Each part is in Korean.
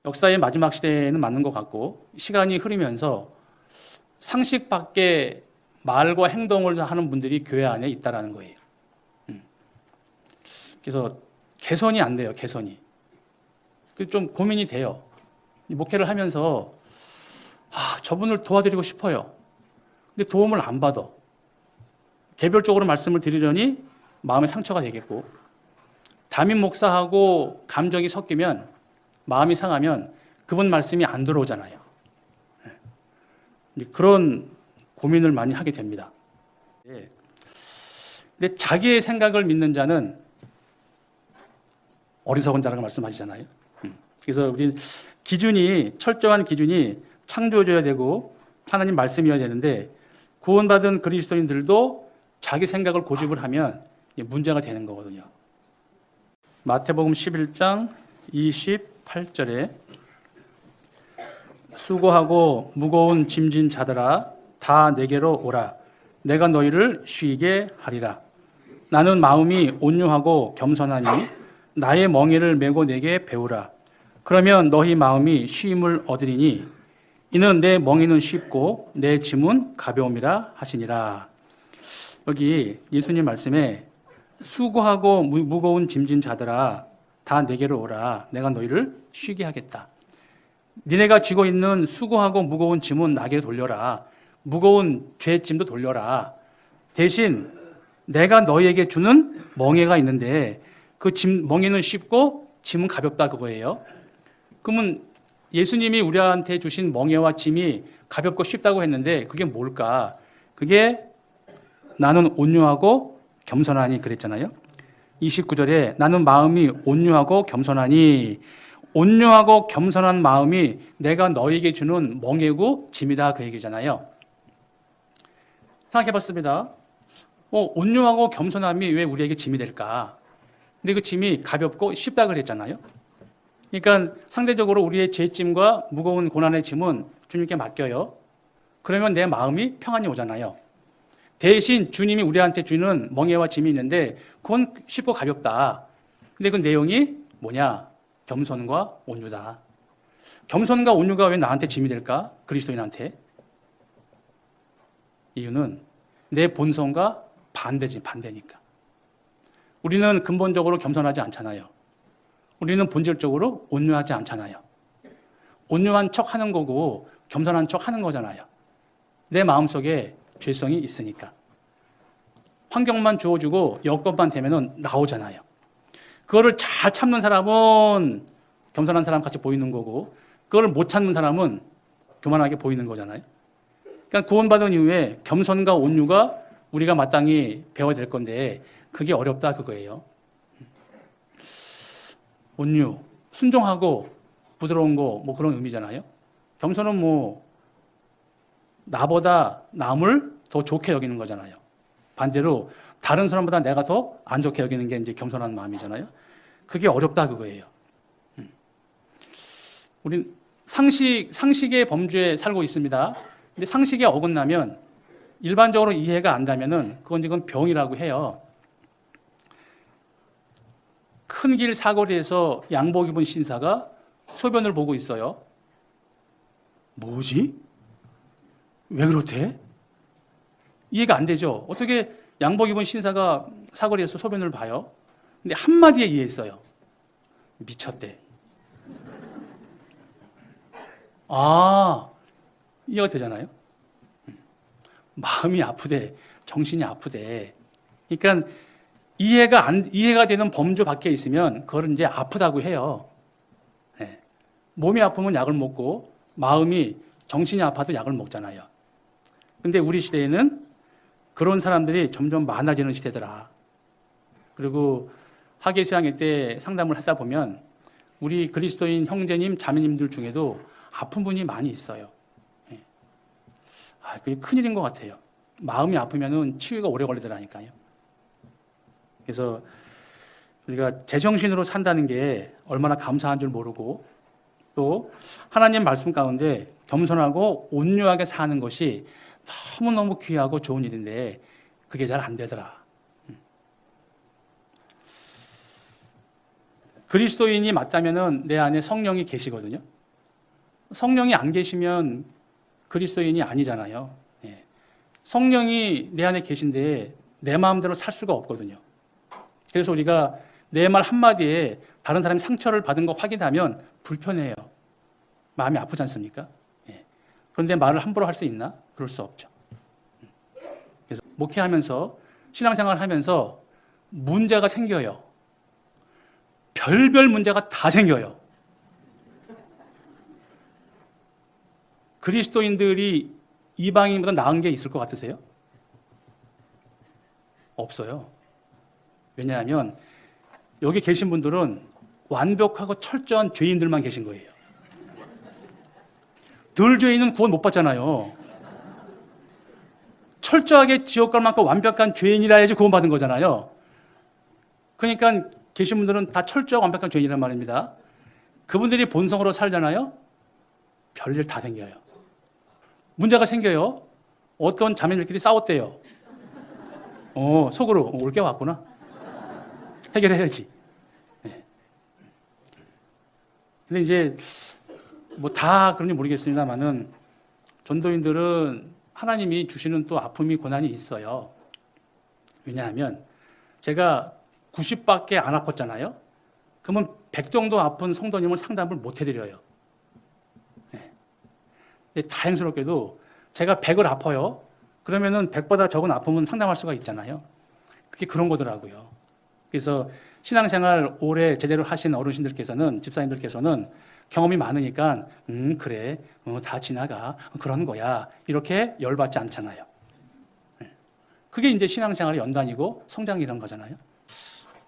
역사의 마지막 시대에는 맞는 것 같고, 시간이 흐르면서 상식 밖의 말과 행동을 하는 분들이 교회 안에 있다라는 거예요. 그래서 개선이 안 돼요, 개선이. 좀 고민이 돼요. 목회를 하면서 저분을 도와드리고 싶어요. 근데 도움을 안 받아. 개별적으로 말씀을 드리려니 마음에 상처가 되겠고, 담임 목사하고 감정이 섞이면, 마음이 상하면 그분 말씀이 안 들어오잖아요. 그런 고민을 많이 하게 됩니다. 근데 자기의 생각을 믿는 자는 어리석은 자라고 말씀하시잖아요. 그래서 우리 철저한 기준이 창조주여야 되고 하나님 말씀이어야 되는데, 구원받은 그리스도인들도 자기 생각을 고집을 하면 문제가 되는 거거든요. 마태복음 11장 28절에 수고하고 무거운 짐진 자들아 다 내게로 오라. 내가 너희를 쉬게 하리라. 나는 마음이 온유하고 겸손하니 나의 멍에를 메고 내게 배우라. 그러면 너희 마음이 쉼을 얻으리니 이는 내 멍에는 쉽고 내 짐은 가벼움이라 하시니라. 여기 예수님 말씀에 수고하고 무거운 짐진 자들아 다 내게로 오라. 내가 너희를 쉬게 하겠다. 니네가 쥐고 있는 수고하고 무거운 짐은 나에게 돌려라. 무거운 죄의 짐도 돌려라. 대신 내가 너희에게 주는 멍에가 있는데 그 멍에는 쉽고 짐은 가볍다 그거예요. 그러면 예수님이 우리한테 주신 멍에와 짐이 가볍고 쉽다고 했는데 그게 뭘까? 그게 나는 온유하고 겸손하니 그랬잖아요. 29절에 나는 마음이 온유하고 겸손하니, 온유하고 겸손한 마음이 내가 너에게 주는 멍에고 짐이다 그 얘기잖아요. 생각해봤습니다. 온유하고 겸손함이 왜 우리에게 짐이 될까? 근데 그 짐이 가볍고 쉽다 그랬잖아요. 그러니까 상대적으로 우리의 죄짐과 무거운 고난의 짐은 주님께 맡겨요. 그러면 내 마음이 평안이 오잖아요. 대신 주님이 우리한테 주는 멍에와 짐이 있는데 그건 쉽고 가볍다. 근데 그 내용이 뭐냐? 겸손과 온유다. 겸손과 온유가 왜 나한테 짐이 될까? 그리스도인한테. 이유는 내 본성과 반대니까. 우리는 근본적으로 겸손하지 않잖아요. 우리는 본질적으로 온유하지 않잖아요. 온유한 척 하는 거고 겸손한 척 하는 거잖아요. 내 마음속에 죄성이 있으니까. 환경만 주어주고 여건만 되면 나오잖아요. 그거를 잘 참는 사람은 겸손한 사람 같이 보이는 거고, 그걸 못 참는 사람은 교만하게 보이는 거잖아요. 그러니까 구원받은 이후에 겸손과 온유가 우리가 마땅히 배워야 될 건데 그게 어렵다 그거예요. 온유, 순종하고 부드러운 거 뭐 그런 의미잖아요. 겸손은 나보다 남을 더 좋게 여기는 거잖아요. 반대로 다른 사람보다 내가 더 안 좋게 여기는 게 이제 겸손한 마음이잖아요. 그게 어렵다 그거예요. 우린 상식의 범주에 살고 있습니다. 근데 상식에 어긋나면 일반적으로 이해가 안 되면은 그건 지금 병이라고 해요. 큰 길 사거리에서 양복 입은 신사가 소변을 보고 있어요. 뭐지? 왜 그렇대? 이해가 안 되죠. 어떻게 양복 입은 신사가 사거리에서 소변을 봐요? 근데 한마디에 이해했어요. 미쳤대. 이해가 되잖아요. 마음이 아프대, 정신이 아프대. 그러니까 이해가 되는 범주 밖에 있으면 그걸 이제 아프다고 해요. 네. 몸이 아프면 약을 먹고 마음이 정신이 아파도 약을 먹잖아요. 근데 우리 시대에는 그런 사람들이 점점 많아지는 시대더라. 그리고 학예 수양회 때 상담을 하다 보면 우리 그리스도인 형제님, 자매님들 중에도 아픈 분이 많이 있어요. 그게 큰일인 것 같아요. 마음이 아프면 치유가 오래 걸리더라니까요. 그래서 우리가 제정신으로 산다는 게 얼마나 감사한 줄 모르고 또 하나님 말씀 가운데 겸손하고 온유하게 사는 것이 너무너무 귀하고 좋은 일인데 그게 잘 안 되더라. 그리스도인이 맞다면은 내 안에 성령이 계시거든요. 성령이 안 계시면 그리스도인이 아니잖아요. 예. 성령이 내 안에 계신데 내 마음대로 살 수가 없거든요. 그래서 우리가 내 말 한마디에 다른 사람이 상처를 받은 거 확인하면 불편해요. 마음이 아프지 않습니까? 예. 그런데 말을 함부로 할 수 있나? 그럴 수 없죠. 그래서 목회하면서 신앙생활을 하면서 문제가 생겨요. 별별 문제가 다 생겨요. 그리스도인들이 이방인보다 나은 게 있을 것 같으세요? 없어요. 왜냐하면 여기 계신 분들은 완벽하고 철저한 죄인들만 계신 거예요. 덜 죄인은 구원 못 받잖아요. 철저하게 지옥 갈 만큼 완벽한 죄인이라 해야지 구원 받은 거잖아요. 그러니까 계신 분들은 다 철저하고 완벽한 죄인이란 말입니다. 그분들이 본성으로 살잖아요. 별일 다 생겨요. 문제가 생겨요. 어떤 자매들끼리 싸웠대요. 속으로 올 게 왔구나. 해결해야지. 네. 근데 이제 뭐 다 그런지 모르겠습니다만은 전도인들은 하나님이 주시는 또 아픔이 고난이 있어요. 왜냐하면 제가 90밖에 안 아팠잖아요. 그러면 100 정도 아픈 성도님을 상담을 못 해드려요. 네. 근데 다행스럽게도 제가 100을 아파요. 그러면은 100보다 적은 아픔은 상담할 수가 있잖아요. 그게 그런 거더라고요. 그래서 신앙생활 오래 제대로 하신 어르신들께서는, 집사님들께서는 경험이 많으니까 그래, 다 지나가, 그런 거야, 이렇게 열받지 않잖아요. 그게 이제 신앙생활의 연단이고 성장이라는 거잖아요.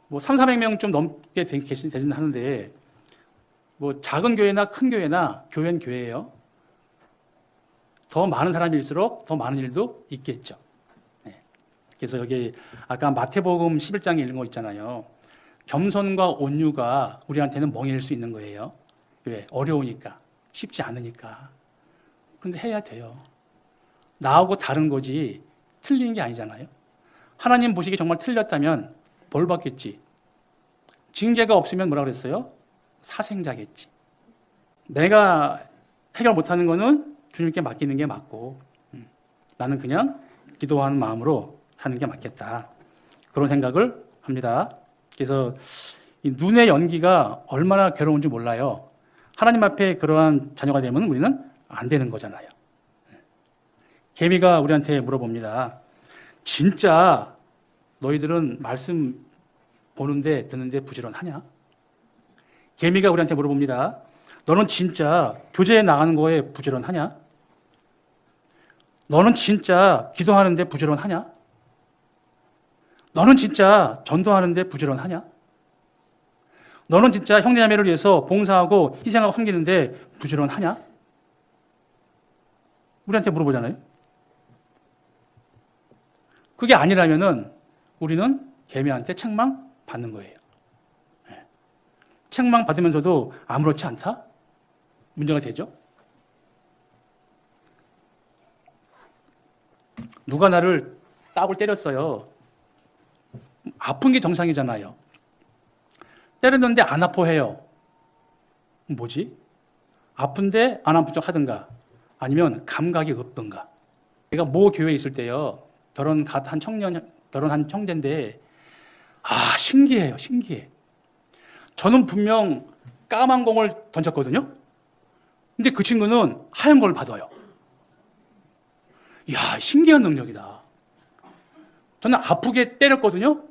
뭐 300~400명 좀 넘게 되긴 하는데 뭐 작은 교회나 큰 교회나 교회는 교회예요. 더 많은 사람일수록 더 많은 일도 있겠죠. 네. 그래서 여기 아까 마태복음 11장에 읽은 거 있잖아요. 겸손과 온유가 우리한테는 멍해일 수 있는 거예요. 왜? 어려우니까, 쉽지 않으니까. 근데 해야 돼요. 나하고 다른 거지 틀린 게 아니잖아요. 하나님 보시기에 정말 틀렸다면 벌 받겠지. 징계가 없으면 뭐라 그랬어요? 사생자겠지. 내가 해결 못하는 거는 주님께 맡기는 게 맞고 나는 그냥 기도하는 마음으로 사는 게 맞겠다. 그런 생각을 합니다. 그래서 이 눈의 연기가 얼마나 괴로운지 몰라요. 하나님 앞에 그러한 자녀가 되면 우리는 안 되는 거잖아요. 개미가 우리한테 물어봅니다. 진짜 너희들은 말씀 보는데 듣는데 부지런하냐? 개미가 우리한테 물어봅니다. 너는 진짜 교제에 나가는 거에 부지런하냐? 너는 진짜 기도하는데 부지런하냐? 너는 진짜 전도하는데 부지런하냐? 너는 진짜 형제자매를 위해서 봉사하고 희생하고 섬기는데 부지런하냐? 우리한테 물어보잖아요. 그게 아니라면은 우리는 개미한테 책망 받는 거예요. 책망 받으면서도 아무렇지 않다? 문제가 되죠? 누가 나를 따블 때렸어요. 아픈 게 정상이잖아요. 때렸는데 안 아파해요. 뭐지? 아픈데 안 아픈 척 하든가 아니면 감각이 없든가. 제가 모 교회에 있을 때요. 결혼한 형제인데 신기해요. 신기해. 저는 분명 까만 공을 던졌거든요. 근데 그 친구는 하얀 걸 받아요. 이야, 신기한 능력이다. 저는 아프게 때렸거든요.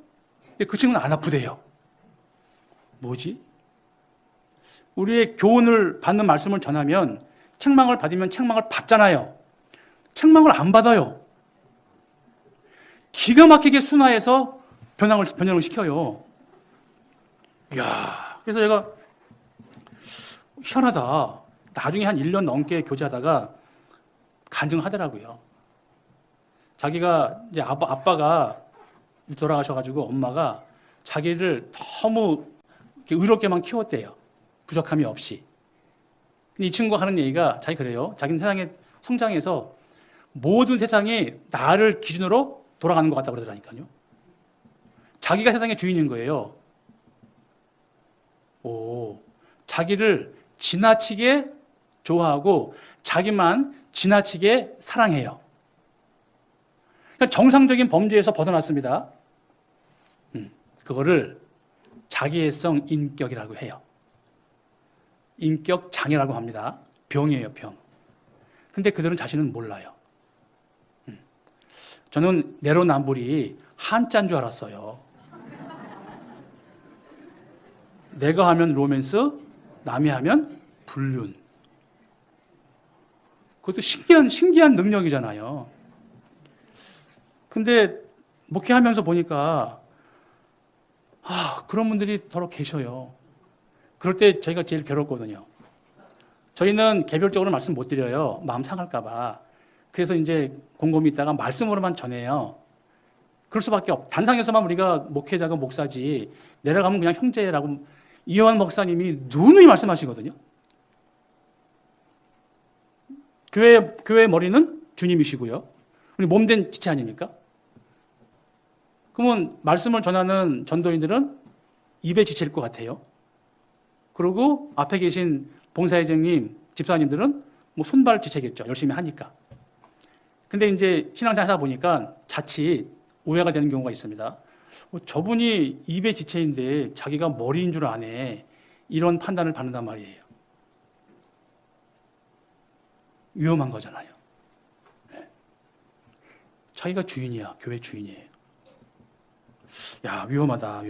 근데 그 친구는 안 아프대요. 뭐지? 우리의 교훈을 받는 말씀을 전하면 책망을 받으면 책망을 받잖아요. 책망을 안 받아요. 기가 막히게 순화해서 변형을 시켜요. 이야, 그래서 제가 희한하다. 나중에 한 1년 넘게 교제하다가 간증하더라고요. 자기가 이제 아빠가 돌아가셔가지고 엄마가 자기를 너무 의롭게만 키웠대요. 부족함이 없이. 이 친구가 하는 얘기가 자기 그래요. 자기는 세상에 성장해서 모든 세상이 나를 기준으로 돌아가는 것 같다고 그러더라니까요. 자기가 세상의 주인인 거예요. 자기를 지나치게 좋아하고 자기만 지나치게 사랑해요. 그러니까 정상적인 범죄에서 벗어났습니다. 그거를 자기애성 인격이라고 해요. 인격 장애라고 합니다. 병이에요, 병. 근데 그들은 자신은 몰라요. 저는 내로남불이 한자인 줄 알았어요. 내가 하면 로맨스, 남이 하면 불륜. 그것도 신기한 능력이잖아요. 근데 목회하면서 보니까 그런 분들이 더러 계셔요. 그럴 때 저희가 제일 괴롭거든요. 저희는 개별적으로 말씀 못 드려요. 마음 상할까 봐. 그래서 이제 곰곰이 있다가 말씀으로만 전해요. 그럴 수밖에 없. 단상에서만 우리가 목회자가 목사지 내려가면 그냥 형제라고 이완 목사님이 누누이 말씀하시거든요. 교회의 머리는 주님이시고요. 우리 몸된 지체 아닙니까? 그러면 말씀을 전하는 전도인들은 입의 지체일 것 같아요. 그리고 앞에 계신 봉사회장님, 집사님들은 뭐 손발 지체겠죠. 열심히 하니까. 근데 이제 신앙생활 하다 보니까 자칫 오해가 되는 경우가 있습니다. 저분이 입의 지체인데 자기가 머리인 줄 아네. 이런 판단을 받는단 말이에요. 위험한 거잖아요. 네. 자기가 주인이야. 교회 주인이에요. 야, 위험하다.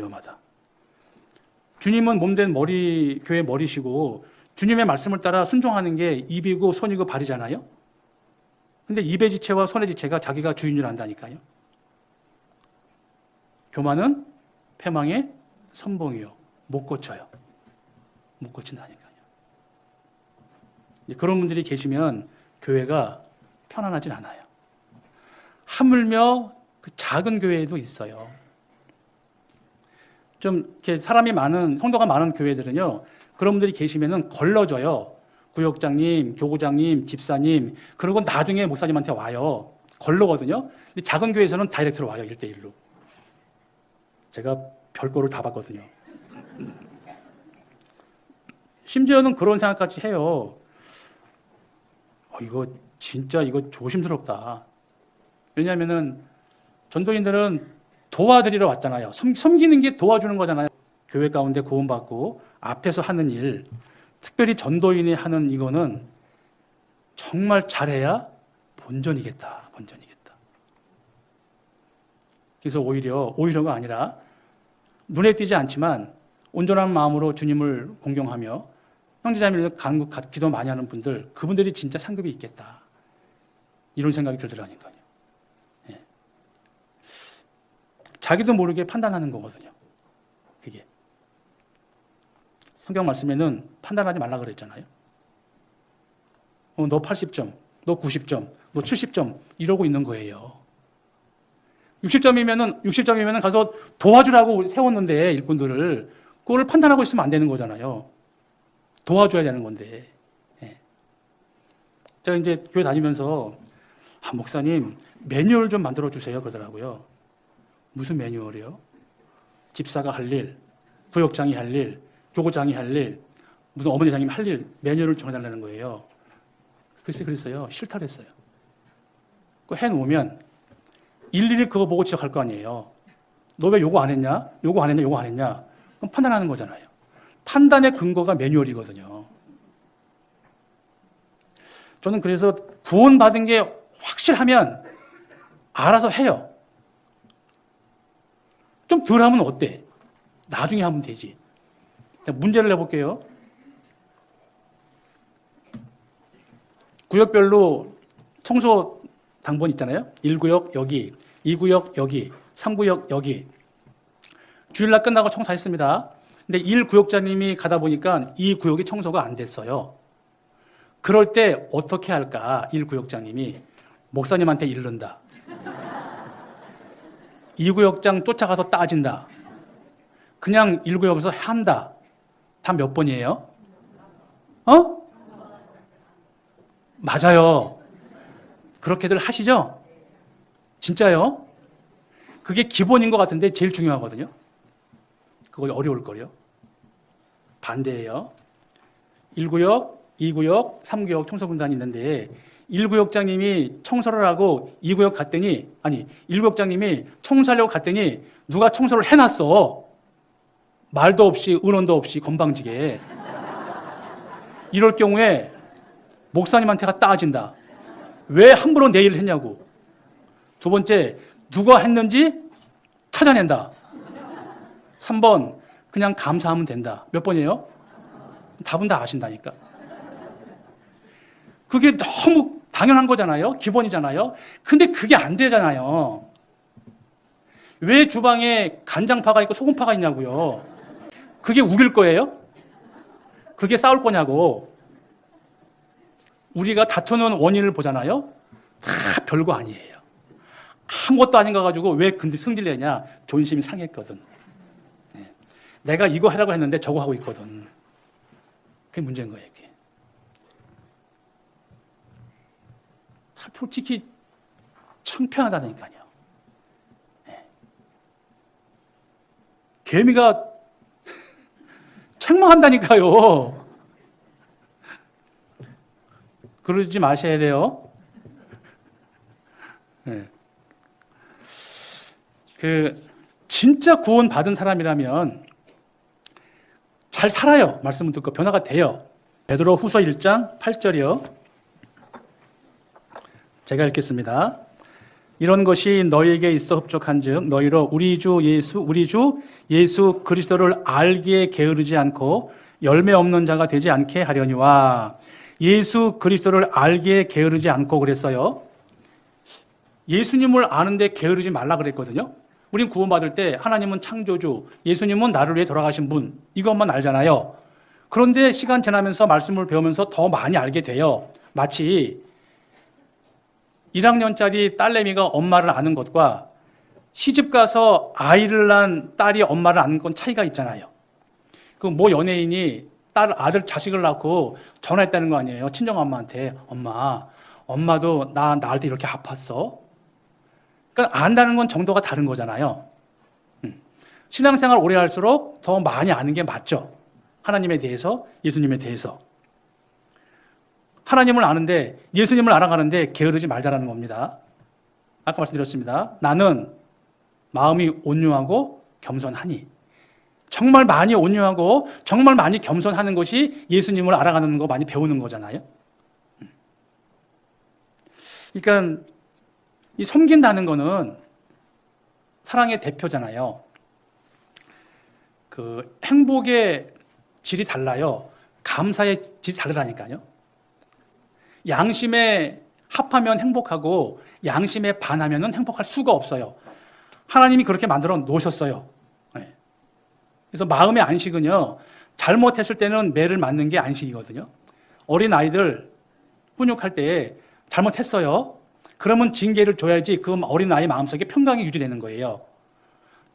주님은 몸된 교회 머리시고 주님의 말씀을 따라 순종하는 게 입이고 손이고 발이잖아요. 근데 입의 지체와 손의 지체가 자기가 주인 줄 안다니까요. 교만은 패망의 선봉이요. 못 고쳐요. 못 고친다니까요. 그런 분들이 계시면 교회가 편안하진 않아요. 하물며 그 작은 교회에도 있어요. 좀 이렇게 사람이 많은, 성도가 많은 교회들은요, 그런 분들이 계시면은 걸러져요. 구역장님, 교구장님, 집사님, 그리고 나중에 목사님한테 와요. 걸러거든요. 근데 작은 교회에서는 다이렉트로 와요, 1대1로. 제가 별거를 다 봤거든요. 심지어는 그런 생각까지 해요. 이거 진짜 조심스럽다. 왜냐하면은 전도인들은 도와드리러 왔잖아요. 섬기는 게 도와주는 거잖아요. 교회 가운데 구원받고 앞에서 하는 일, 특별히 전도인이 하는 이거는 정말 잘해야 본전이겠다. 그래서 오히려가 아니라 눈에 띄지 않지만 온전한 마음으로 주님을 공경하며 형제자매를 기도 많이 하는 분들, 그분들이 진짜 상급이 있겠다. 이런 생각이 들더라니까요. 예. 자기도 모르게 판단하는 거거든요. 그게. 성경 말씀에는 판단하지 말라 그랬잖아요. 너 80점, 너 90점, 너 70점 이러고 있는 거예요. 60점이면은 가서 도와주라고 세웠는데 일꾼들을 그걸 판단하고 있으면 안 되는 거잖아요. 도와줘야 되는 건데. 예. 제가 이제 교회 다니면서 목사님 매뉴얼 좀 만들어 주세요 그러더라고요. 무슨 매뉴얼이요? 집사가 할 일, 구역장이 할 일, 교구장이 할 일, 무슨 어머니장님 할 일 매뉴얼을 정해달라는 거예요. 그랬어요. 싫다 그랬어요. 그거 해놓으면 일일이 그거 보고 지적할 거 아니에요. 너 왜 요거 안 했냐? 요거 안 했냐? 그럼 판단하는 거잖아요. 판단의 근거가 매뉴얼이거든요. 저는 그래서 구원받은 게 확실하면 알아서 해요. 좀 덜 하면 어때? 나중에 하면 되지. 문제를 내볼게요. 구역별로 청소 당번 있잖아요. 1구역 여기, 2구역 여기, 3구역 여기. 주일날 끝나고 청소했습니다. 근데 1구역장님이 가다 보니까 2구역이 청소가 안 됐어요. 그럴 때 어떻게 할까? 1구역장님이 목사님한테 이른다. 2구역장 쫓아가서 따진다. 그냥 1구역에서 한다. 다 몇 번이에요? 맞아요. 그렇게들 하시죠? 진짜요? 그게 기본인 것 같은데 제일 중요하거든요. 그거 어려울 거요. 반대예요. 1구역, 2구역, 3구역 청소분단이 있는데 1구역장님이 청소를 하고 2구역 갔더니 1구역장님이 청소하려고 갔더니 누가 청소를 해놨어. 말도 없이 의논도 없이 건방지게. 이럴 경우에 목사님한테가 따진다. 왜 함부로 내 일을 했냐고. 두 번째, 누가 했는지 찾아낸다. 3번, 그냥 감사하면 된다. 몇 번이에요? 답은 다 아신다니까. 그게 너무 당연한 거잖아요. 기본이잖아요. 근데 그게 안 되잖아요. 왜 주방에 간장파가 있고 소금파가 있냐고요. 그게 우길 거예요? 그게 싸울 거냐고. 우리가 다투는 원인을 보잖아요. 다 별거 아니에요. 아무것도 아닌 거 가지고 왜 근데 승질내냐. 존심이 상했거든. 내가 이거 하라고 했는데 저거 하고 있거든. 그게 문제인 거예요. 그게. 솔직히 창피하다니까요. 개미가 책망한다니까요. 그러지 마셔야 돼요. 진짜 구원 받은 사람이라면 잘 살아요. 말씀을 듣고 변화가 돼요. 베드로 후서 1장 8절이요. 제가 읽겠습니다. 이런 것이 너희에게 있어 흡족한즉 너희로 우리 주 예수 그리스도를 알기에 게으르지 않고 열매 없는 자가 되지 않게 하려니와. 예수 그리스도를 알기에 게으르지 않고 그랬어요. 예수님을 아는데 게으르지 말라 그랬거든요. 우린 구원받을 때 하나님은 창조주, 예수님은 나를 위해 돌아가신 분, 이것만 알잖아요. 그런데 시간 지나면서 말씀을 배우면서 더 많이 알게 돼요. 마치 1학년짜리 딸내미가 엄마를 아는 것과 시집가서 아이를 낳은 딸이 엄마를 아는 건 차이가 있잖아요. 그 뭐 연예인이 아들 자식을 낳고 전화했다는 거 아니에요. 친정엄마한테. 엄마도 나 낳을 때 이렇게 아팠어. 그러니까 안다는 건 정도가 다른 거잖아요. 신앙생활 오래 할수록 더 많이 아는 게 맞죠. 하나님에 대해서, 예수님에 대해서. 하나님을 아는데 예수님을 알아가는데 게으르지 말자라는 겁니다. 아까 말씀드렸습니다. 나는 마음이 온유하고 겸손하니. 정말 많이 온유하고 정말 많이 겸손하는 것이 예수님을 알아가는 거 많이 배우는 거잖아요. 그러니까 이 섬긴다는 거는 사랑의 대표잖아요. 그 행복의 질이 달라요. 감사의 질이 다르다니까요. 양심에 합하면 행복하고 양심에 반하면 행복할 수가 없어요. 하나님이 그렇게 만들어 놓으셨어요. 그래서 마음의 안식은요, 잘못했을 때는 매를 맞는 게 안식이거든요. 어린 아이들 훈육할 때 잘못했어요. 그러면 징계를 줘야지 그 어린 아이 마음속에 평강이 유지되는 거예요.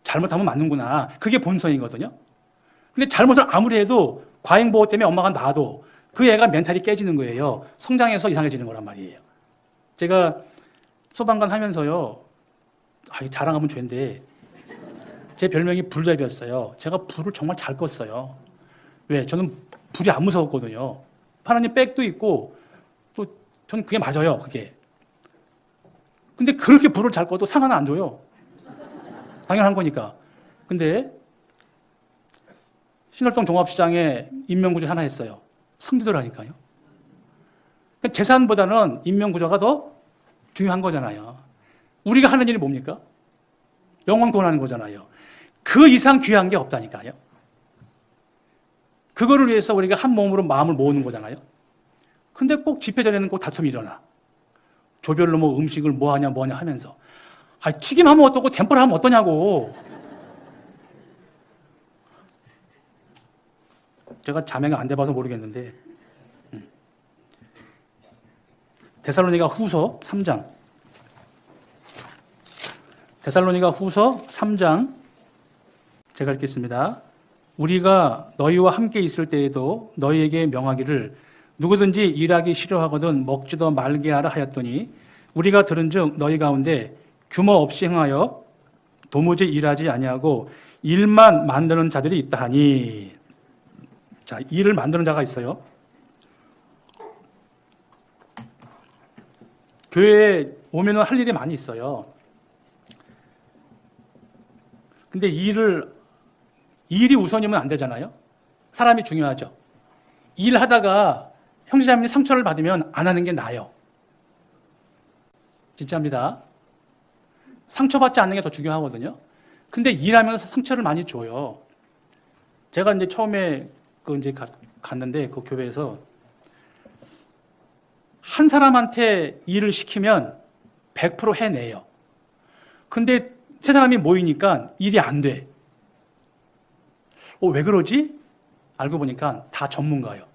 잘못하면 맞는구나. 그게 본성이거든요. 근데 잘못을 아무리 해도 과잉보호 때문에 엄마가 놔도 그 애가 멘탈이 깨지는 거예요. 성장해서 이상해지는 거란 말이에요. 제가 소방관 하면서요, 자랑하면 죄인데 제 별명이 불잡이였어요. 제가 불을 정말 잘 껐어요. 왜? 저는 불이 안 무서웠거든요. 하나님 백도 있고 또 저는 그게 맞아요. 그게. 근데 그렇게 불을 잘 꺼도 상 하나 안 줘요. 당연한 거니까. 근데 신월동 종합시장에 인명구조 하나 했어요. 상 주더라니까요. 그러니까 재산보다는 인명구조가 더 중요한 거잖아요. 우리가 하는 일이 뭡니까? 영혼 구원하는 거잖아요. 그 이상 귀한 게 없다니까요. 그거를 위해서 우리가 한 몸으로 마음을 모으는 거잖아요. 근데 꼭 집회 전에는 꼭 다툼이 일어나. 조별로 뭐 음식을 뭐 하냐 하면서. 튀김하면 어떠고 덴뿌라 하면 어떠냐고. 제가 자매가 안 돼봐서 모르겠는데. 데살로니가 후서 3장. 데살로니가 후서 3장. 제가 읽겠습니다. 우리가 너희와 함께 있을 때에도 너희에게 명하기를 누구든지 일하기 싫어하거든 먹지도 말게 하라 하였더니 우리가 들은즉 너희 가운데 규모 없이 행하여 도무지 일하지 아니하고 일만 만드는 자들이 있다 하니. 자, 일을 만드는 자가 있어요. 교회에 오면은 할 일이 많이 있어요. 근데 일이 우선이면 안 되잖아요. 사람이 중요하죠. 일하다가 형제자매님 상처를 받으면 안 하는 게 나아요. 진짜입니다. 상처받지 않는 게 더 중요하거든요. 근데 일하면서 상처를 많이 줘요. 제가 이제 처음에 갔는데 그 교회에서 한 사람한테 일을 시키면 100% 해내요. 근데 세 사람이 모이니까 일이 안 돼. 왜 그러지? 알고 보니까 다 전문가예요.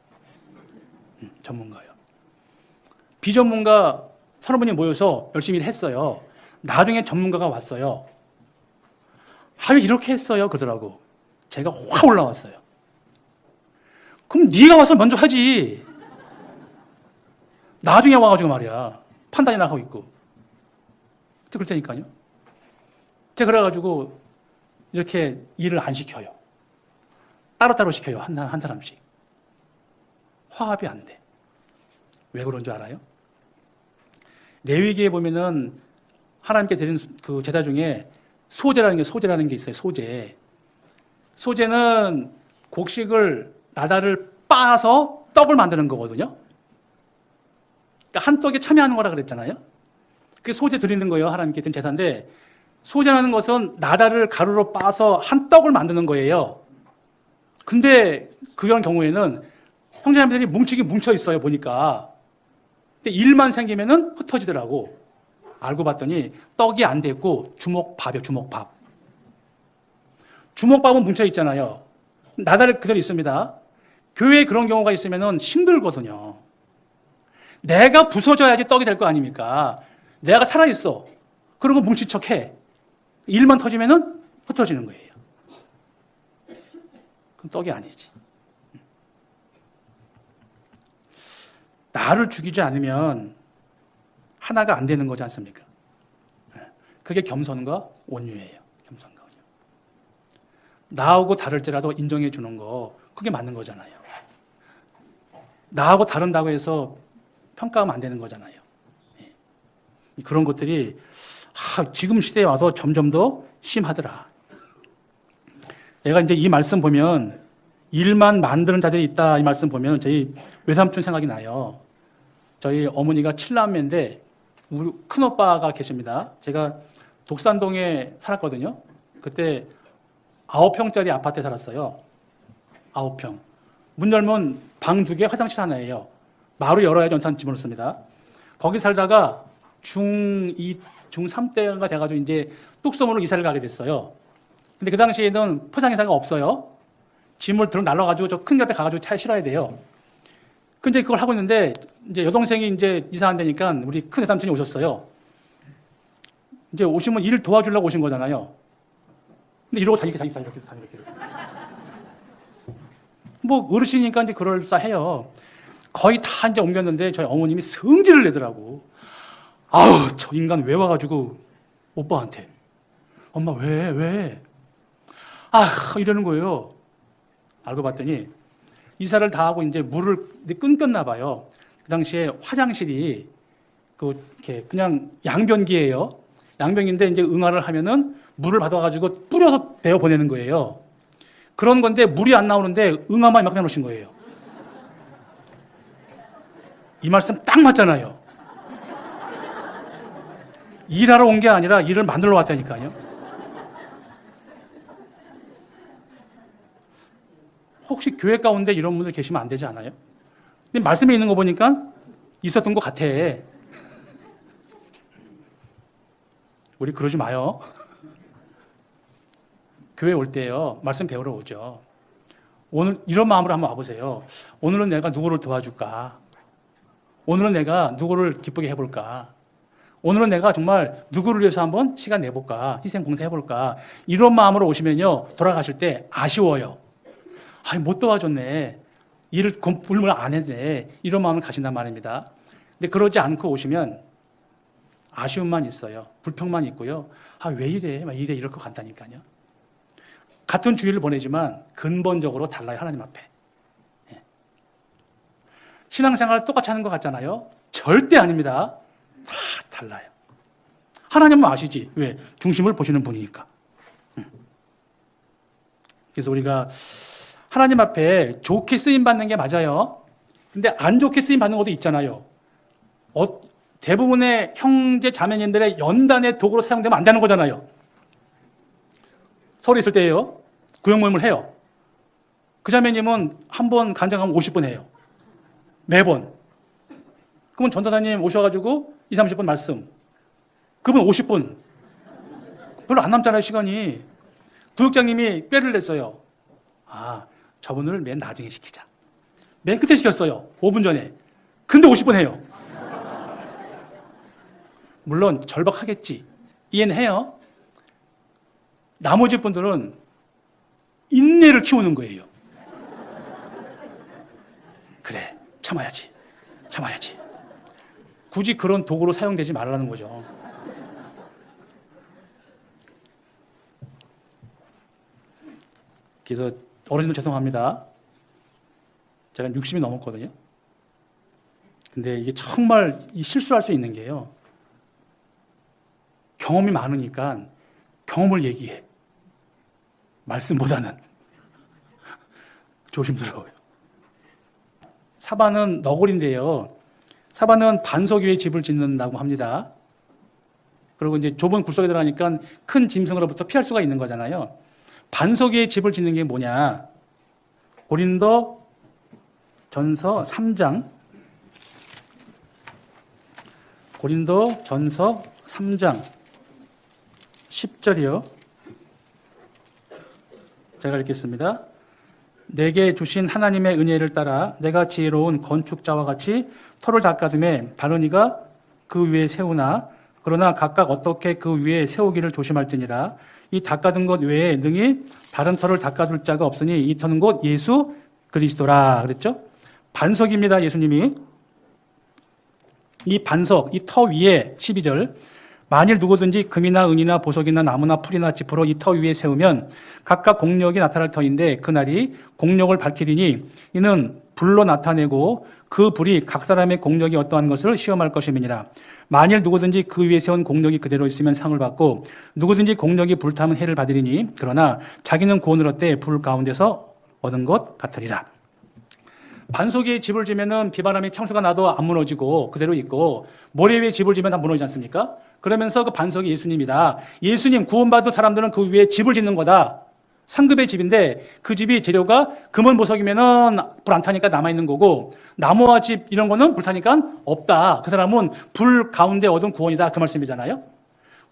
전문가예요. 비전문가 서너 분이 모여서 열심히 일했어요. 나중에 전문가가 왔어요. 왜 이렇게 했어요? 그러더라고. 제가 확 올라왔어요. 그럼 네가 와서 먼저 하지. 나중에 와가지고 말이야. 판단이나 하고 있고. 그럴 테니까요. 제가 그래가지고 이렇게 일을 안 시켜요. 따로따로 시켜요. 한 사람씩. 화합이 안 돼. 왜 그런 줄 알아요? 레위기에 보면은 하나님께 드린 그 제사 중에 소제라는 게 있어요. 소제는 곡식을 나달을 빻아서 떡을 만드는 거거든요. 그러니까 한 떡에 참여하는 거라 그랬잖아요. 그게 소제 드리는 거예요. 하나님께 드린 제사인데 소제라는 것은 나달을 가루로 빻아서 한 떡을 만드는 거예요. 근데 그런 경우에는 형제자매들이 뭉쳐 있어요. 보니까. 근데 일만 생기면은 흩어지더라고. 알고 봤더니 떡이 안 됐고 주먹밥이에요. 주먹밥. 주먹밥은 뭉쳐 있잖아요. 나달이 그대로 있습니다. 교회에 그런 경우가 있으면은 힘들거든요. 내가 부서져야지 떡이 될 거 아닙니까? 내가 살아있어. 그러고 뭉친 척 해. 일만 터지면은 흩어지는 거예요. 그럼 떡이 아니지. 나를 죽이지 않으면 하나가 안 되는 거지 않습니까? 그게 겸손과 온유예요. 겸손과 온유. 나하고 다를지라도 인정해 주는 거, 그게 맞는 거잖아요. 나하고 다른다고 해서 평가하면 안 되는 거잖아요. 그런 것들이 지금 시대에 와서 점점 더 심하더라. 내가 이제 이 말씀 보면 일만 만드는 자들이 있다 이 말씀 보면 저희 외삼촌 생각이 나요. 저희 어머니가 7남매인데 우리 큰오빠가 계십니다. 제가 독산동에 살았거든요. 그때 9평짜리 아파트에 살았어요. 9평. 문 열면 방 2개, 화장실 하나예요. 마루 열어야지 연탄 집어넣습니다. 거기 살다가 중2, 중3 때가 돼가지고 이제 뚝섬으로 이사를 가게 됐어요. 근데 그 당시에는 포장이사가 없어요. 짐을 들어 날라가지고 저 큰 옆에 가가지고 차에 실어야 돼요. 근데 그걸 하고 있는데 이제 여동생이 이제 이사한다니까 우리 큰 외삼촌이 오셨어요. 이제 오시면 일을 도와주려고 오신 거잖아요. 근데 이러고 다니게. 뭐 어르신이니까 이제 그럴싸해요. 거의 다 이제 옮겼는데 저희 어머님이 성질을 내더라고. 저 인간 왜 와가지고 오빠한테. 엄마 왜? 이러는 거예요. 알고 봤더니 이사를 다 하고 이제 물을 끊겼나 봐요. 그 당시에 화장실이 이렇게 그냥 양변기예요. 양변기인데 이제 응아를 하면은 물을 받아가지고 뿌려서 베어 보내는 거예요. 그런 건데 물이 안 나오는데 응아만 이만큼 해놓으신 거예요. 이 말씀 딱 맞잖아요. 일하러 온 게 아니라 일을 만들러 왔다니까요. 혹시 교회 가운데 이런 분들 계시면 안 되지 않아요? 근데 말씀에 있는 거 보니까 있었던 것 같아. 우리 그러지 마요. 교회 올 때요, 말씀 배우러 오죠. 오늘 이런 마음으로 한번 와보세요. 오늘은 내가 누구를 도와줄까? 오늘은 내가 누구를 기쁘게 해볼까? 오늘은 내가 정말 누구를 위해서 한번 시간 내볼까? 희생 봉사해볼까? 이런 마음으로 오시면요, 돌아가실 때 아쉬워요. 못 도와줬네. 일을 공부를 안 했네. 이런 마음을 가진단 말입니다. 근데 그러지 않고 오시면 아쉬움만 있어요. 불평만 있고요. 왜 이래? 이럴 것 같다니까요. 같은 주일을 보내지만 근본적으로 달라요. 하나님 앞에. 신앙생활 똑같이 하는 것 같잖아요. 절대 아닙니다. 다 달라요. 하나님은 아시지. 왜? 중심을 보시는 분이니까. 그래서 우리가 하나님 앞에 좋게 쓰임받는 게 맞아요. 근데 안 좋게 쓰임받는 것도 있잖아요. 대부분의 형제 자매님들의 연단의 도구로 사용되면 안 되는 거잖아요. 서울에 있을 때예요. 구역 모임을 해요. 그 자매님은 한 번 간증하면 50분 해요. 매번. 그러면 전도사님 오셔가지고 20, 30분 말씀. 그분 50분. 별로 안 남잖아요, 시간이. 구역장님이 꾀를 냈어요. 아, 저분을 맨 나중에 시키자. 맨 끝에 시켰어요. 5분 전에. 근데 50분 해요. 물론 절박하겠지. 이해는 해요. 나머지 분들은 인내를 키우는 거예요. 그래, 참아야지. 굳이 그런 도구로 사용되지 말라는 거죠. 그래서 어르신들 죄송합니다. 제가 60이 넘었거든요. 근데 이게 정말 실수할 수 있는 게요. 경험이 많으니까 경험을 얘기해. 말씀보다는. 조심스러워요. 사바는 너구리인데요. 사바는 반석 위에 집을 짓는다고 합니다. 그리고 이제 좁은 굴속에 들어가니까 큰 짐승으로부터 피할 수가 있는 거잖아요. 반석 위에 집을 짓는 게 뭐냐? 고린도 전서 3장. 고린도 전서 3장 10절이요. 제가 읽겠습니다. 내게 주신 하나님의 은혜를 따라 내가 지혜로운 건축자와 같이 터를 닦아둠에 다른 이가 그 위에 세우나 그러나 각각 어떻게 그 위에 세우기를 조심할지니라. 이 닦아둔 것 외에 능히 다른 터를 닦아둘 자가 없으니 이 터는 곧 예수 그리스도라 그랬죠. 반석입니다. 예수님이. 이 반석, 이 터 위에 12절 만일 누구든지 금이나 은이나 보석이나 나무나 풀이나 짚으로 이 터 위에 세우면 각각 공력이 나타날 터인데 그날이 공력을 밝히리니 이는 불로 나타내고 그 불이 각 사람의 공력이 어떠한 것을 시험할 것임이니라. 만일 누구든지 그 위에 세운 공력이 그대로 있으면 상을 받고 누구든지 공력이 불타면 해를 받으리니 그러나 자기는 구원을 얻되 불 가운데서 얻은 것 같으리라. 반석에 집을 지면은 비바람이 창수가 나도 안 무너지고 그대로 있고 모래 위에 집을 지면 다 무너지지 않습니까? 그러면서 그 반석이 예수님이다. 예수님 구원받은 사람들은 그 위에 집을 짓는 거다. 상급의 집인데 그 집이 재료가 금은 보석이면은 불 안 타니까 남아있는 거고 나무와 집 이런 거는 불 타니까 없다. 그 사람은 불 가운데 얻은 구원이다. 그 말씀이잖아요.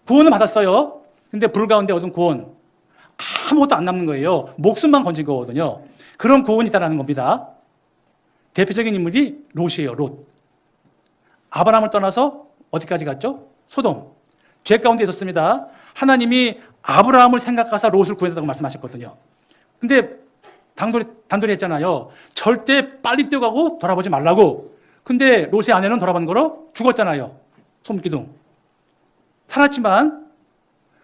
구원은 받았어요. 근데 불 가운데 얻은 구원 아무것도 안 남는 거예요. 목숨만 건진 거거든요. 그런 구원이 있다는 겁니다. 대표적인 인물이 롯이에요. 롯. 아브라함을 떠나서 어디까지 갔죠? 소돔. 죄 가운데 있었습니다. 하나님이 아브라함을 생각하사 롯을 구했다고 말씀하셨거든요. 근데 단돌이 했잖아요. 절대 빨리 뛰어가고 돌아보지 말라고. 근데 롯의 아내는 돌아본 거로 죽었잖아요. 소문기둥. 살았지만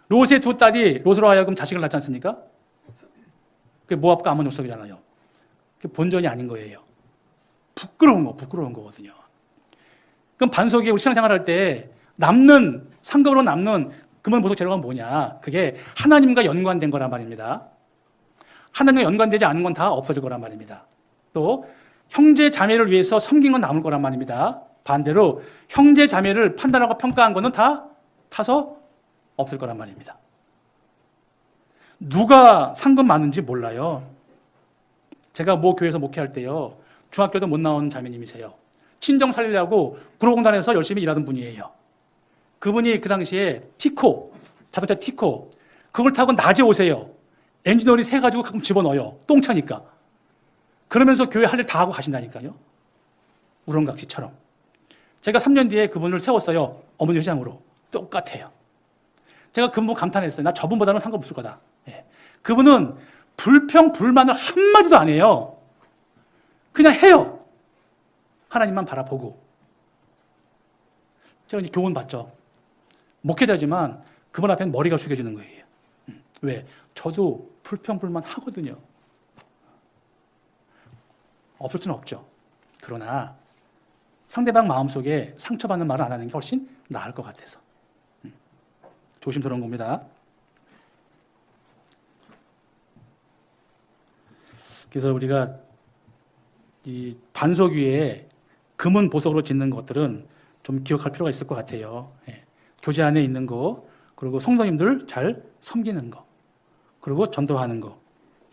롯의 두 딸이 롯으로 하여금 자식을 낳지 않습니까? 그게 모압과 아몬 족속이잖아요. 그게 본전이 아닌 거예요. 부끄러운 거거든요. 그럼 반석에 우리 신앙생활할 때 남는, 상급으로 남는 금은 보석 재료가 뭐냐? 그게 하나님과 연관된 거란 말입니다. 하나님과 연관되지 않은 건 다 없어질 거란 말입니다. 또 형제 자매를 위해서 섬긴 건 남을 거란 말입니다. 반대로 형제 자매를 판단하고 평가한 거는 다 타서 없을 거란 말입니다. 누가 상급 많은지 몰라요. 제가 모 교회에서 목회할 때요. 중학교도 못 나온 자매님이세요. 친정 살리려고 구로공단에서 열심히 일하던 분이에요. 그분이 그 당시에 티코, 자동차 티코, 그걸 타고 낮에 오세요. 엔진오일 새 가지고 가끔 집어넣어요. 똥 차니까. 그러면서 교회 할 일 다 하고 가신다니까요. 우렁각시처럼. 제가 3년 뒤에 그분을 세웠어요. 어머니 회장으로. 똑같아요. 제가 그분 감탄했어요. 나 저분보다는 상관없을 거다. 예. 그분은 불평, 불만을 한마디도 안 해요. 그냥 해요. 하나님만 바라보고. 제가 이제 교훈 받죠. 목회자지만 그분 앞에는 머리가 숙여지는 거예요. 왜? 저도 불평불만 하거든요. 없을 수는 없죠. 그러나 상대방 마음속에 상처받는 말을 안 하는 게 훨씬 나을 것 같아서 조심스러운 겁니다. 그래서 우리가 이 반석 위에 금은 보석으로 짓는 것들은 좀 기억할 필요가 있을 것 같아요. 교제 안에 있는 거, 그리고 성도님들 잘 섬기는 거, 그리고 전도하는 거,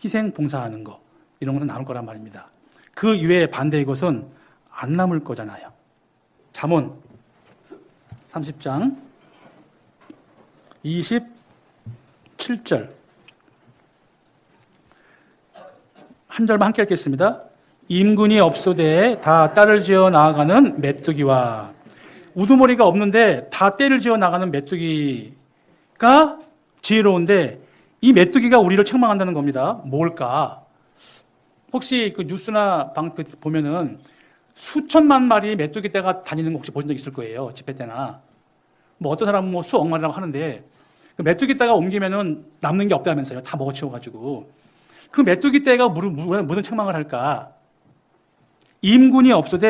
희생 봉사하는 거, 이런 것은 남을 거란 말입니다. 그 이외에 반대의 것은 안 남을 거잖아요. 잠언 30장 27절 한 절만 함께 읽겠습니다. 임군이 없소되 다 떼를 지어 나아가는 메뚜기와, 우두머리가 없는데 다 떼를 지어 나가는 메뚜기가 지혜로운데 이 메뚜기가 우리를 책망한다는 겁니다. 뭘까? 혹시 그 뉴스나 보면은 수천만 마리 메뚜기 떼가 다니는 거 혹시 보신 적 있을 거예요. 집회 때나. 뭐 어떤 사람은 뭐 수억 마리라고 하는데 그 메뚜기 떼가 옮기면은 남는 게 없다면서요. 다 먹어치워가지고. 그 메뚜기 떼가 무슨 책망을 할까? 임군이 없어도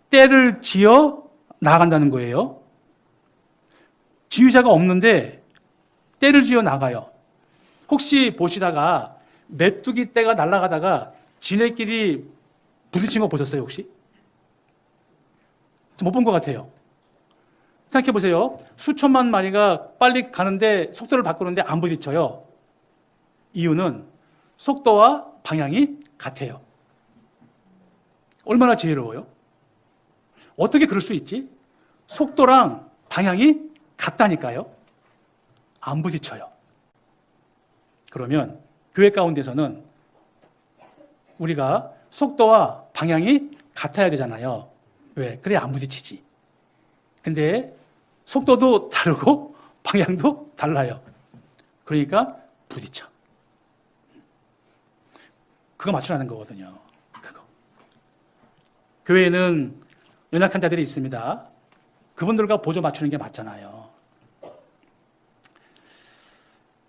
떼를 지어 나간다는 거예요. 지휘자가 없는데 떼를 지어 나가요. 혹시 보시다가 메뚜기 떼가 날아가다가 지네끼리 부딪힌 거 보셨어요, 혹시? 못 본 것 같아요. 생각해 보세요. 수천만 마리가 빨리 가는데 속도를 바꾸는데 안 부딪혀요. 이유는 속도와 방향이 같아요. 얼마나 지혜로워요? 어떻게 그럴 수 있지? 속도랑 방향이 같다니까요. 안 부딪혀요. 그러면 교회 가운데서는 우리가 속도와 방향이 같아야 되잖아요. 왜? 그래야 안 부딪히지. 근데 속도도 다르고 방향도 달라요. 그러니까 부딪혀. 그거 맞추라는 거거든요. 그거. 교회에는 연약한 자들이 있습니다. 그분들과 보조 맞추는 게 맞잖아요.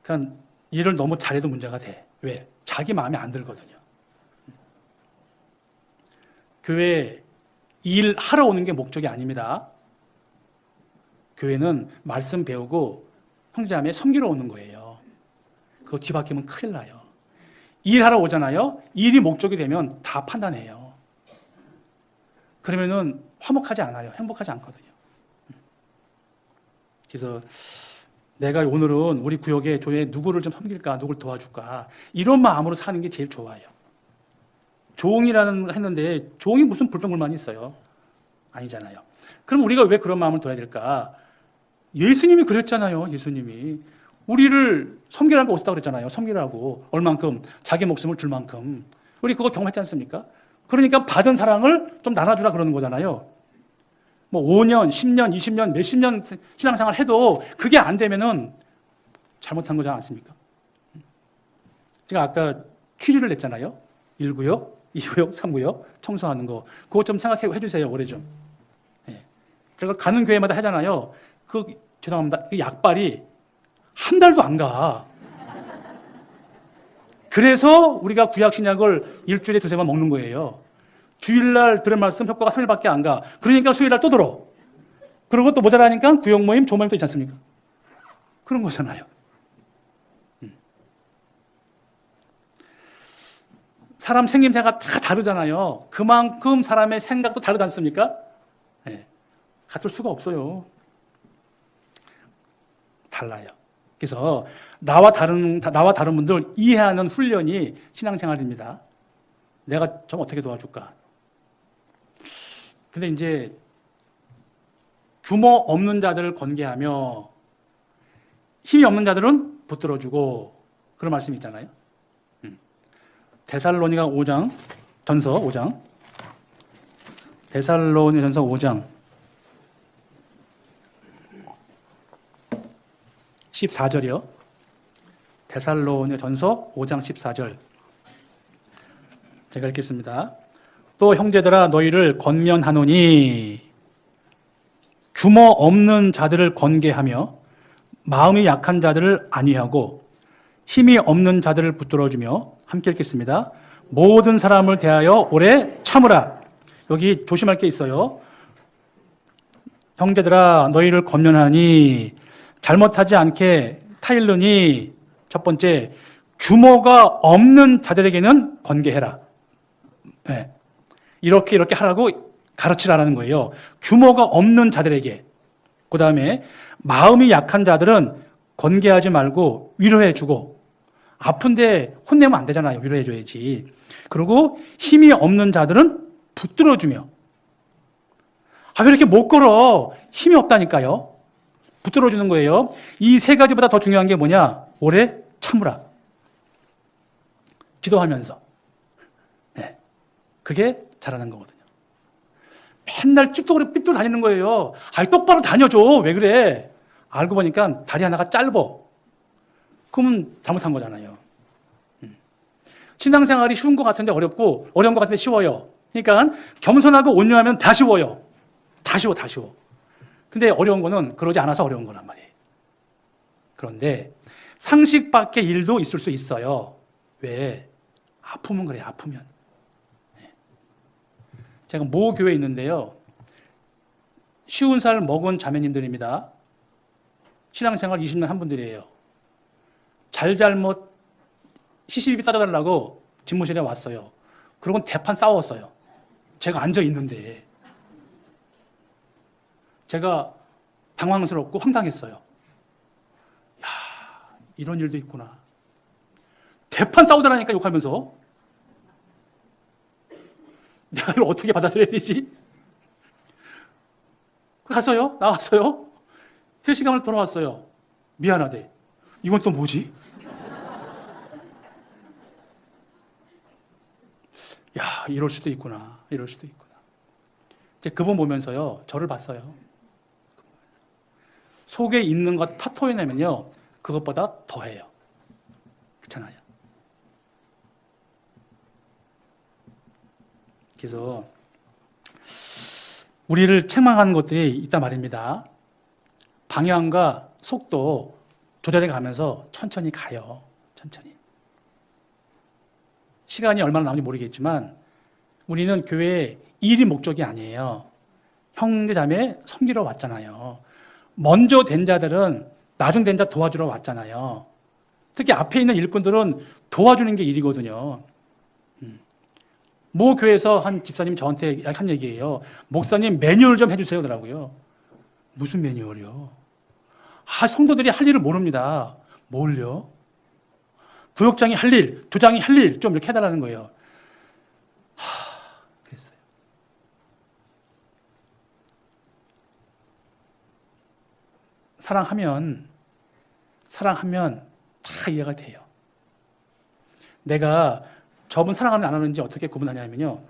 그러니까 일을 너무 잘해도 문제가 돼. 왜? 자기 마음에 안 들거든요. 교회에 일하러 오는 게 목적이 아닙니다. 교회는 말씀 배우고 형제자매 섬기러 오는 거예요. 그거 뒤바뀌면 큰일 나요. 일하러 오잖아요. 일이 목적이 되면 다 판단해요. 그러면은 화목하지 않아요. 행복하지 않거든요. 그래서 내가 오늘은 우리 구역에 교회에 누구를 좀 섬길까, 누구를 도와줄까, 이런 마음으로 사는 게 제일 좋아요. 조응이라는 거 했는데 조응이 무슨 불평불만이 있어요? 아니잖아요. 그럼 우리가 왜 그런 마음을 둬야 될까? 예수님이 그랬잖아요. 예수님이 우리를 섬기라는 거 오셨다고 그랬잖아요. 섬기라고. 얼만큼? 자기 목숨을 줄 만큼. 우리 그거 경험했지 않습니까? 그러니까 받은 사랑을 좀 나눠주라 그러는 거잖아요. 뭐 5년, 10년, 20년, 몇십 년 신앙생활 해도 그게 안 되면은 잘못한 거지 않습니까? 제가 아까 퀴즈를 냈잖아요. 1구역, 2구역, 3구역 청소하는 거. 그거 좀 생각해 주세요. 올해 좀. 네. 제가 가는 교회마다 하잖아요. 죄송합니다. 그 약발이 한 달도 안 가. 그래서 우리가 구약신약을 일주일에 두세 번 먹는 거예요. 주일날 들은 말씀 효과가 3일밖에 안 가. 그러니까 수요일날 또 들어. 그리고 또 모자라니까 구역 모임, 조모임 또 있지 않습니까? 그런 거잖아요. 사람 생김새가 다 다르잖아요. 그만큼 사람의 생각도 다르지 않습니까? 네. 같을 수가 없어요. 달라요. 그래서 나와 다른 분들 이해하는 훈련이 신앙생활입니다. 내가 좀 어떻게 도와줄까? 근데 이제 규모 없는 자들을 권계하며 힘이 없는 자들은 붙들어주고, 그런 말씀이 있잖아요. 데살로니가 5장, 전서 5장, 데살로니 전서 5장 14절이요. 데살로니 전서 5장 14절. 제가 읽겠습니다. 또 형제들아 너희를 권면하노니 규모 없는 자들을 권계하며 마음이 약한 자들을 안위하고 힘이 없는 자들을 붙들어주며, 함께 읽겠습니다. 모든 사람을 대하여 오래 참으라. 여기 조심할 게 있어요. 형제들아 너희를 권면하니 잘못하지 않게 타일르니 첫 번째 규모가 없는 자들에게는 권계해라. 네. 이렇게 하라고 가르치라는 거예요. 규모가 없는 자들에게. 그 다음에 마음이 약한 자들은 권계하지 말고 위로해주고, 아픈데 혼내면 안 되잖아요. 위로해줘야지. 그리고 힘이 없는 자들은 붙들어주며. 왜 이렇게 못 걸어? 힘이 없다니까요. 붙들어주는 거예요. 이 세 가지보다 더 중요한 게 뭐냐? 오래 참으라. 기도하면서. 네. 그게 잘하는 거거든요. 맨날 삐뚤 다니는 거예요. 똑바로 다녀줘. 왜 그래? 알고 보니까 다리 하나가 짧어. 그러면 잘못한 거잖아요. 신앙생활이 쉬운 것 같은데 어렵고, 어려운 것 같은데 쉬워요. 그러니까 겸손하고 온유하면 다 쉬워요. 다 쉬워. 근데 어려운 거는 그러지 않아서 어려운 거란 말이에요. 그런데 상식 밖의 일도 있을 수 있어요. 왜? 아프면 그래요. 아프면. 제가 모 교회에 있는데요. 50살 먹은 자매님들입니다. 신앙생활 20년 한 분들이에요. 잘못 시시비비 따라달라고 집무실에 왔어요. 그러고 대판 싸웠어요. 제가 앉아 있는데. 제가 당황스럽고 황당했어요. 야, 이런 일도 있구나. 대판 싸우더라니까 욕하면서. 내가 이걸 어떻게 받아들여야 되지? 갔어요. 나왔어요. 3시간을 돌아왔어요. 미안하대. 이건 또 뭐지? 야, 이럴 수도 있구나. 이제 그분 보면서요, 저를 봤어요. 속에 있는 것 다 토해내면요, 그것보다 더해요. 그렇잖아요. 그래서 우리를 책망하는 것들이 있단 말입니다. 방향과 속도 조절해 가면서 천천히 가요. 천천히. 시간이 얼마나 남은지 모르겠지만 우리는 교회에 일이 목적이 아니에요. 형제자매 섬기러 왔잖아요. 먼저 된 자들은 나중 된 자 도와주러 왔잖아요. 특히 앞에 있는 일꾼들은 도와주는 게 일이거든요. 모 교회에서 한 집사님 저한테 한 얘기예요. 목사님 매뉴얼 좀 해주세요 그러더라고요. 무슨 매뉴얼이요? 성도들이 할 일을 모릅니다. 뭘요? 부역장이 할 일, 조장이 할 일 좀 이렇게 해달라는 거예요. 그랬어요. 사랑하면 다 이해가 돼요. 내가 저분 사랑하는지 안 하는지 어떻게 구분하냐면요.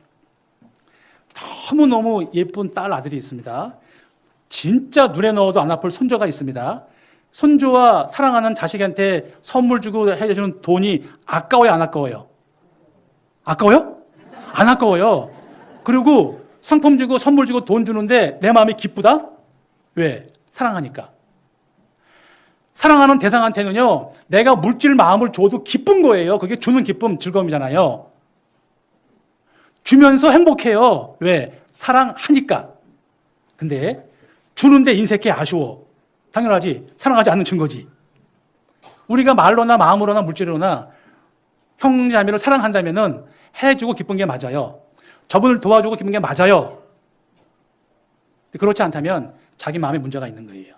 너무너무 예쁜 딸 아들이 있습니다. 진짜 눈에 넣어도 안 아플 손주가 있습니다. 손주와 사랑하는 자식한테 선물 주고 해주는 돈이 아까워요, 안 아까워요? 아까워요? 안 아까워요. 그리고 상품 주고 선물 주고 돈 주는데 내 마음이 기쁘다? 왜? 사랑하니까. 사랑하는 대상한테는요, 내가 물질 마음을 줘도 기쁜 거예요. 그게 주는 기쁨, 즐거움이잖아요. 주면서 행복해요. 왜? 사랑하니까. 근데 주는데 인색해 아쉬워. 당연하지. 사랑하지 않는 증거지. 우리가 말로나 마음으로나 물질로나 형제자매를 사랑한다면은 해주고 기쁜 게 맞아요. 저분을 도와주고 기쁜 게 맞아요. 그렇지 않다면 자기 마음에 문제가 있는 거예요.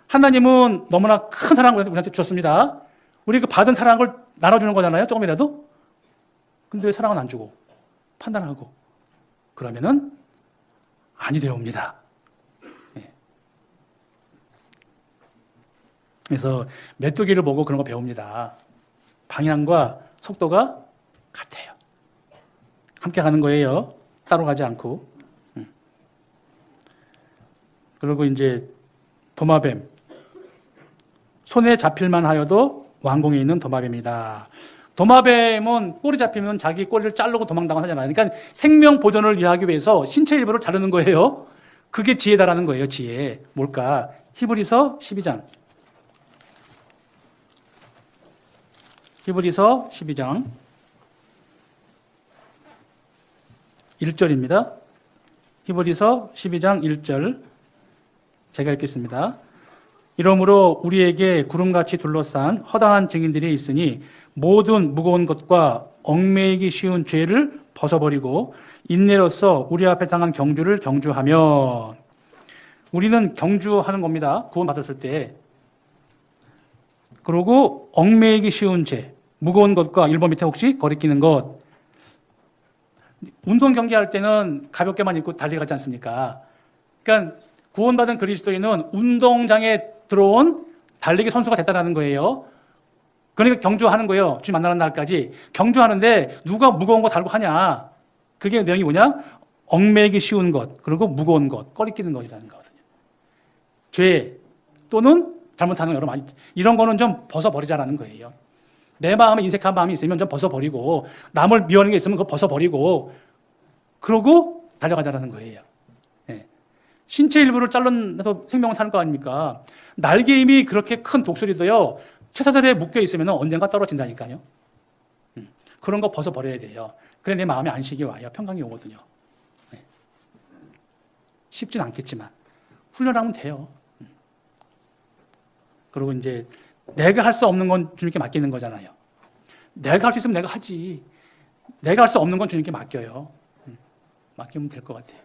하나님은 너무나 큰 사랑을 우리한테 주셨습니다. 우리 그 받은 사랑을 나눠주는 거잖아요. 조금이라도. 근데 왜 사랑은 안 주고 판단하고 그러면은 아니 되옵니다. 그래서 메뚜기를 보고 그런 거 배웁니다. 방향과 속도가 같아요. 함께 가는 거예요. 따로 가지 않고. 그리고 이제 도마뱀. 손에 잡힐만 하여도 왕궁에 있는 도마뱀이다. 도마뱀은 꼬리 잡히면 자기 꼬리를 자르고 도망다고 하잖아요. 그러니까 생명 보존을 위하기 위해서 신체 일부를 자르는 거예요. 그게 지혜다라는 거예요. 지혜. 뭘까? 히브리서 12장. 히브리서 12장 1절입니다. 히브리서 12장 1절 제가 읽겠습니다. 이러므로 우리에게 구름같이 둘러싼 허다한 증인들이 있으니 모든 무거운 것과 얽매이기 쉬운 죄를 벗어버리고 인내로써 우리 앞에 당한 경주를 경주하면, 우리는 경주하는 겁니다. 구원받았을 때. 그리고 얽매이기 쉬운 죄, 무거운 것과 1번 밑에 혹시 거리끼는 것. 운동 경기할 때는 가볍게만 입고 달려가지 않습니까? 그러니까 구원받은 그리스도인은 운동장에 들어온 달리기 선수가 됐다는 거예요. 그러니까 경주하는 거예요. 주님 만나는 날까지 경주하는데 누가 무거운 거 달고 하냐? 그게 내용이 뭐냐? 얽매이기 쉬운 것, 그리고 무거운 것, 꺼리끼는 것이라는 거거든요. 죄 또는 잘못하는 여러 많이, 이런 거는 좀 벗어버리자라는 거예요. 내 마음에 인색한 마음이 있으면 좀 벗어버리고, 남을 미워하는 게 있으면 그거 벗어버리고, 그러고 달려가자라는 거예요. 예. 신체 일부를 잘라도 생명을 사는 거 아닙니까? 날개 힘이 그렇게 큰 독수리도요, 쇠사슬에 묶여 있으면 언젠가 떨어진다니까요. 그런 거 벗어버려야 돼요. 그래 내 마음에 안식이 와요. 평강이 오거든요. 네. 쉽진 않겠지만 훈련하면 돼요. 그리고 이제 내가 할 수 없는 건 주님께 맡기는 거잖아요. 내가 할 수 있으면 내가 하지. 내가 할 수 없는 건 주님께 맡겨요. 맡기면 될 것 같아요.